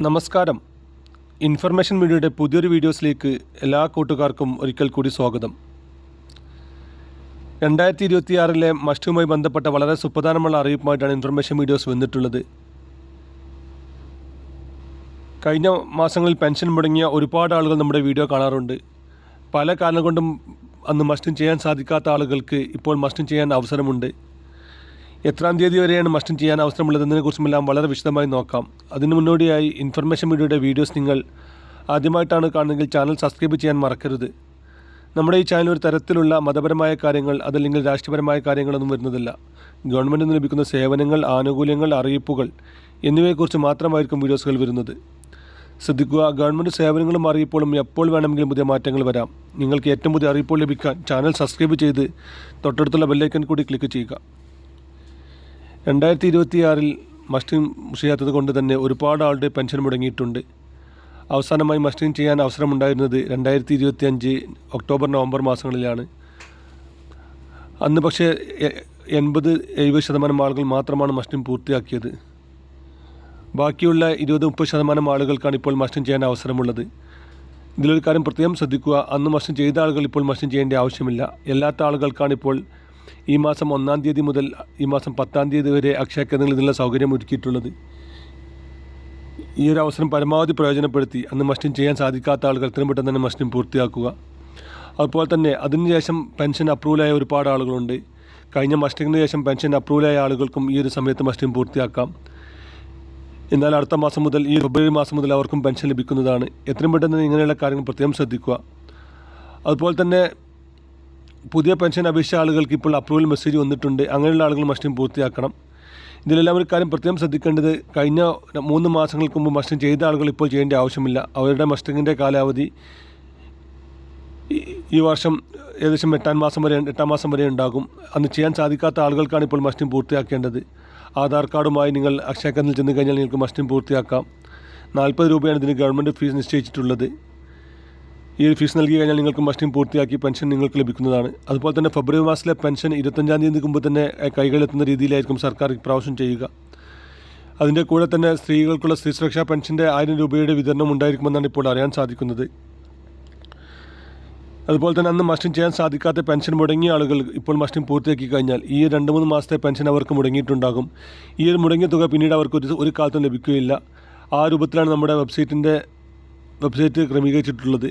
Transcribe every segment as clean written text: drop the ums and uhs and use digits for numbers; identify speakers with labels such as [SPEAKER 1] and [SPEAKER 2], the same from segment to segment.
[SPEAKER 1] നമസ്കാരം. ഇൻഫർമേഷൻ മീഡിയയുടെ പുതിയൊരു വീഡിയോസിലേക്ക് എല്ലാ കൂട്ടുകാർക്കും ഒരിക്കൽ കൂടി സ്വാഗതം. 2026 മസ്റ്റുമായി ബന്ധപ്പെട്ട വളരെ സുപ്രധാനമുള്ള അറിയിപ്പുമായിട്ടാണ് ഇൻഫർമേഷൻ വീഡിയോസ് വന്നിട്ടുള്ളത്. കഴിഞ്ഞ മാസങ്ങളിൽ പെൻഷൻ മുടങ്ങിയ ഒരുപാട് ആളുകൾ നമ്മുടെ വീഡിയോ കാണാറുണ്ട്. പല കാരണം കൊണ്ടും അന്ന് മസ്റ്റും ചെയ്യാൻ സാധിക്കാത്ത ആളുകൾക്ക് ഇപ്പോൾ മസ്റ്റും ചെയ്യാൻ അവസരമുണ്ട്. എത്രാം തീയതി വരെയാണ് മസ്റ്റും ചെയ്യാൻ അവസരമുള്ളതെന്നതിനെക്കുറിച്ചുമെല്ലാം വളരെ വിശദമായി നോക്കാം. അതിനു മുന്നോടിയായി ഇൻഫർമേഷൻ മീഡിയയുടെ വീഡിയോസ് നിങ്ങൾ ആദ്യമായിട്ടാണ് കാണുന്നതെങ്കിൽ ചാനൽ സബ്സ്ക്രൈബ് ചെയ്യാൻ മറക്കരുത്. നമ്മുടെ ഈ ചാനൽ ഒരു തരത്തിലുള്ള മതപരമായ കാര്യങ്ങൾ അതല്ലെങ്കിൽ രാഷ്ട്രീയപരമായ കാര്യങ്ങളൊന്നും വരുന്നതല്ല. ഗവൺമെൻറ്റിൽ നിന്ന് ലഭിക്കുന്ന സേവനങ്ങൾ, ആനുകൂല്യങ്ങൾ, അറിയിപ്പുകൾ എന്നിവയെക്കുറിച്ച് മാത്രമായിരിക്കും വീഡിയോസുകൾ വരുന്നത്. ശ്രദ്ധിക്കുക, ഗവൺമെൻറ് സേവനങ്ങളും അറിയിപ്പുകളും എപ്പോൾ വേണമെങ്കിലും പുതിയ മാറ്റങ്ങൾ വരാം. നിങ്ങൾക്ക് ഏറ്റവും പുതിയ അറിയിപ്പുകൾ ലഭിക്കാൻ ചാനൽ സബ്സ്ക്രൈബ് ചെയ്ത് തൊട്ടടുത്തുള്ള ബെല്ലൈക്കൺ കൂടി ക്ലിക്ക് ചെയ്യുക. 2026 മസ്റ്റിംഗ് ചെയ്യാത്തത് കൊണ്ട് തന്നെ ഒരുപാട് ആളുടെ പെൻഷൻ മുടങ്ങിയിട്ടുണ്ട്. അവസാനമായി മസ്റ്റിംഗ് ചെയ്യാൻ അവസരമുണ്ടായിരുന്നത് 2025 ഒക്ടോബർ നവംബർ മാസങ്ങളിലാണ്. അന്ന് പക്ഷേ 80-70% ആളുകൾ മാത്രമാണ് മസ്റ്റിംഗ് പൂർത്തിയാക്കിയത്. ബാക്കിയുള്ള 20-30% ആളുകൾക്കാണ് ഇപ്പോൾ മസ്റ്റിംഗ് ചെയ്യാൻ അവസരമുള്ളത്. ഇതിലൊരു കാര്യം പ്രത്യേകം ശ്രദ്ധിക്കുക, അന്ന് മസ്റ്റിംഗ് ചെയ്ത ആളുകൾ ഇപ്പോൾ മസ്റ്റിംഗ് ചെയ്യേണ്ട ആവശ്യമില്ല. അല്ലാത്ത ആളുകൾക്കാണ് ഇപ്പോൾ ഈ മാസം 1-ാം തീയതി മുതൽ ഈ മാസം 10-ാം തീയതി വരെ അക്ഷയ കേന്ദ്രങ്ങളിൽ ഇതിനുള്ള സൗകര്യം ഒരുക്കിയിട്ടുള്ളത്. ഈ ഒരു അവസരം പരമാവധി പ്രയോജനപ്പെടുത്തി അന്ന് മസ്റ്റിംഗ് ചെയ്യാൻ സാധിക്കാത്ത ആളുകൾ എത്രയും പെട്ടെന്ന് തന്നെ മസ്റ്റിംഗ് പൂർത്തിയാക്കുക. അതുപോലെ തന്നെ അതിനുശേഷം പെൻഷൻ അപ്രൂവലായ ഒരുപാട് ആളുകളുണ്ട്. കഴിഞ്ഞ മസ്റ്റിങ്ങിന് ശേഷം പെൻഷൻ അപ്രൂവലായ ആളുകൾക്കും ഈ ഒരു സമയത്ത് മസ്റ്റിംഗ് പൂർത്തിയാക്കാം. എന്നാൽ അടുത്ത മാസം മുതൽ ഈ ഫെബ്രുവരി മാസം മുതൽ അവർക്കും പെൻഷൻ ലഭിക്കുന്നതാണ്. എത്രയും പെട്ടെന്ന് ഇങ്ങനെയുള്ള കാര്യങ്ങൾ പ്രത്യേകം ശ്രദ്ധിക്കുക. അതുപോലെ തന്നെ പുതിയ പെൻഷൻ അപേക്ഷിച്ച ആളുകൾക്ക് ഇപ്പോൾ അപ്രൂവൽ മെസ്സേജ് വന്നിട്ടുണ്ട്. അങ്ങനെയുള്ള ആളുകൾ മസ്റ്റിംഗ് പൂർത്തിയാക്കണം. ഇതിലെല്ലാം ഒരു കാര്യം പ്രത്യേകം ശ്രദ്ധിക്കേണ്ടത്, കഴിഞ്ഞ 3 മാസങ്ങൾക്ക് മുമ്പ് മസ്റ്റിംഗ് ചെയ്ത ആളുകൾ ഇപ്പോൾ ചെയ്യേണ്ട ആവശ്യമില്ല. അവരുടെ മസ്റ്റിങ്ങിൻ്റെ കാലാവധി ഈ വർഷം ഏകദേശം 8-ാം മാസം വരെ ഉണ്ടാകും. അന്ന് ചെയ്യാൻ സാധിക്കാത്ത ആളുകൾക്കാണ് ഇപ്പോൾ മസ്റ്റിംഗ് പൂർത്തിയാക്കേണ്ടത്. ആധാർ കാർഡുമായി നിങ്ങൾ അക്ഷയ കേന്ദ്രത്തിൽ ചെന്ന് കഴിഞ്ഞാൽ നിങ്ങൾക്ക് മസ്റ്റിംഗ് പൂർത്തിയാക്കാം. 40 രൂപയാണ് ഇതിന് ഗവൺമെൻറ് ഫീസ് നിശ്ചയിച്ചിട്ടുള്ളത്. ഈ ഒരു ഫീസ് നൽകി കഴിഞ്ഞാൽ നിങ്ങൾക്ക് മസ്റ്റിംഗ് പൂർത്തിയാക്കി പെൻഷൻ നിങ്ങൾക്ക് ലഭിക്കുന്നതാണ്. അതുപോലെ തന്നെ ഫെബ്രുവരി മാസത്തിലെ പെൻഷൻ 25-ാം തീയതിക്ക് മുമ്പ് തന്നെ കൈകളിലെത്തുന്ന രീതിയിലായിരിക്കും സർക്കാർ ഇപ്രാവശ്യം ചെയ്യുക. അതിൻ്റെ കൂടെ തന്നെ സ്ത്രീകൾക്കുള്ള സ്ത്രീ സുരക്ഷാ പെൻഷൻ്റെ 1000 രൂപയുടെ വിതരണം ഉണ്ടായിരിക്കുമെന്നാണ് ഇപ്പോൾ അറിയാൻ സാധിക്കുന്നത്. അതുപോലെ തന്നെ അന്ന് മസ്റ്റിംഗ് ചെയ്യാൻ സാധിക്കാത്ത പെൻഷൻ മുടങ്ങിയ ആളുകൾ ഇപ്പോൾ മസ്റ്റിംഗ് പൂർത്തിയാക്കി കഴിഞ്ഞാൽ ഈ 2-3 മാസത്തെ പെൻഷൻ അവർക്ക് മുടങ്ങിയിട്ടുണ്ടാകും. ഈ ഒരു മുടങ്ങിയ തുക പിന്നീട് അവർക്ക് ഒരു കാലത്തും ലഭിക്കുകയില്ല. ആ രൂപത്തിലാണ് നമ്മുടെ വെബ്സൈറ്റ് ക്രമീകരിച്ചിട്ടുള്ളത്.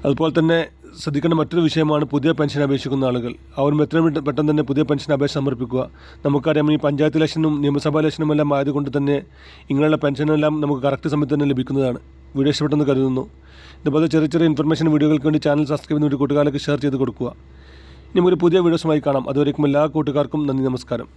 [SPEAKER 1] അതുപോലെ തന്നെ ശ്രദ്ധിക്കേണ്ട മറ്റൊരു വിഷയമാണ് പുതിയ പെൻഷൻ അപേക്ഷിക്കുന്ന ആളുകൾ. അവരും എത്രയും പെട്ടെന്ന് തന്നെ പുതിയ പെൻഷൻ അപേക്ഷ സമർപ്പിക്കുക. നമുക്കറിയാം, ഈ പഞ്ചായത്ത് ഇലക്ഷനും നിയമസഭാ ഇലക്ഷനും എല്ലാം ആയതുകൊണ്ട് തന്നെ ഇങ്ങനെയുള്ള പെൻഷനെല്ലാം നമുക്ക് കറക്റ്റ് സമയത്ത് തന്നെ ലഭിക്കുന്നതാണ്. വീഡിയോ ഇഷ്ടപ്പെട്ടെന്ന് കരുതുന്നു. ഇതുപോലെ ചെറിയ ഇൻഫർമേഷൻ വീഡിയോകൾക്ക് വേണ്ടി ചാനൽ സബ്സ്ക്രൈബ് ചെയ്യുന്ന കൂട്ടുകാർക്ക് ഷെയർ ചെയ്ത് കൊടുക്കുക. ഇനി ഒരു പുതിയ വീഡിയോസുമായി കാണാം. അതുവരേക്കും എല്ലാ കൂട്ടുകാർക്കും നന്ദി, നമസ്കാരം.